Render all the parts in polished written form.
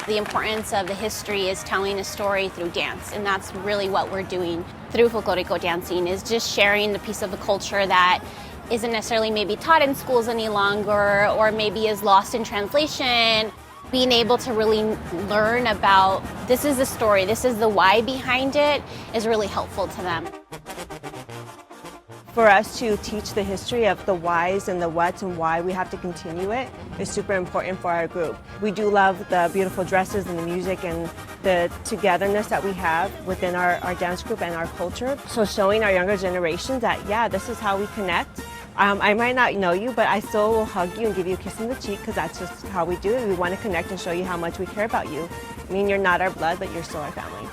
The importance of the history is telling a story through dance, and that's really what we're doing through Folklorico dancing, is just sharing the piece of the culture that isn't necessarily maybe taught in schools any longer, or maybe is lost in translation. Being able to really learn about this is the story, this is the why behind it, is really helpful to them. For us to teach the history of the whys and the whats and why we have to continue it is super important for our group. We do love the beautiful dresses and the music and the togetherness that we have within our dance group and our culture. So showing our younger generation that, yeah, this is how we connect. I might not know you, but I still will hug you and give you a kiss on the cheek, because that's just how we do it. We want to connect and show you how much we care about you. I mean, you're not our blood, but you're still our family.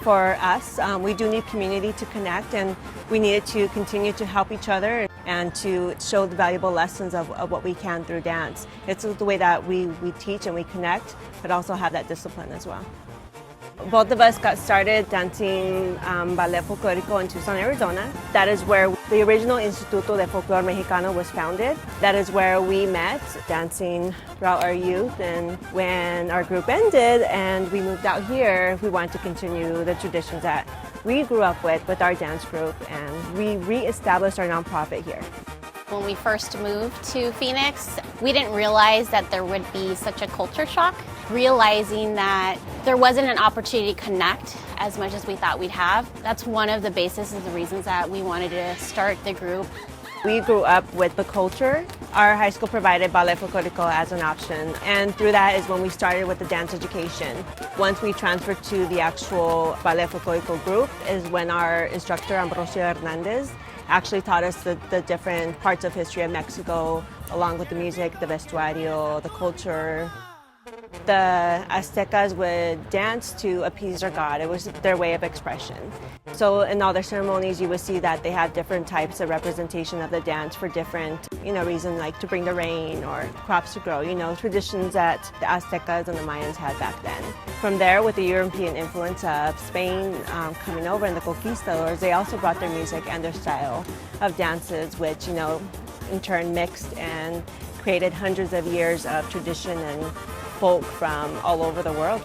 For us, we do need community to connect, and we needed to continue to help each other and to show the valuable lessons of what we can through dance. It's the way that we teach and we connect, but also have that discipline as well. Both of us got started dancing ballet folklorico in Tucson, Arizona. That is where the original Instituto de Folklor Mexicano was founded. That is where we met dancing throughout our youth, and when our group ended and we moved out here, we wanted to continue the traditions that we grew up with our dance group, and we re-established our nonprofit here. When we first moved to Phoenix, we didn't realize that there would be such a culture shock, realizing that there wasn't an opportunity to connect as much as we thought we'd have. That's one of the basis of the reasons that we wanted to start the group. We grew up with the culture. Our high school provided ballet folklorico as an option, and through that is when we started with the dance education. Once we transferred to the actual ballet folklorico group is when our instructor, Ambrosio Hernandez, actually taught us the different parts of history of Mexico, along with the music, the vestuario, the culture. The Aztecas would dance to appease their god. It was their way of expression. So in all their ceremonies, you would see that they have different types of representation of the dance for different, reasons, like to bring the rain or crops to grow, traditions that the Aztecas and the Mayans had back then. From there, with the European influence of Spain coming over and the conquistadors, they also brought their music and their style of dances, which, in turn mixed and created hundreds of years of tradition and folk from all over the world.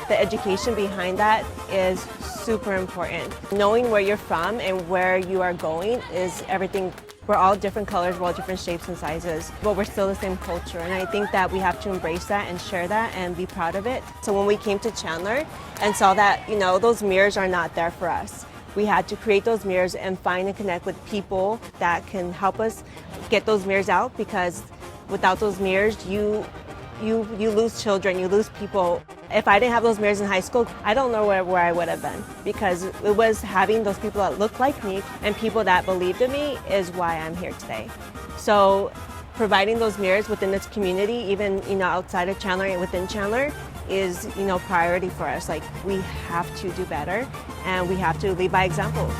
The education behind that is super important. Knowing where you're from and where you are going is everything. We're all different colors, we're all different shapes and sizes, but we're still the same culture. And I think that we have to embrace that and share that and be proud of it. So when we came to Chandler and saw that, those mirrors are not there for us, we had to create those mirrors and find and connect with people that can help us get those mirrors out, because without those mirrors, you lose children, you lose people. If I didn't have those mirrors in high school, I don't know where I would have been, because it was having those people that looked like me and people that believed in me is why I'm here today. So providing those mirrors within this community, even outside of Chandler and within Chandler, is priority for us. Like, we have to do better and we have to lead by example.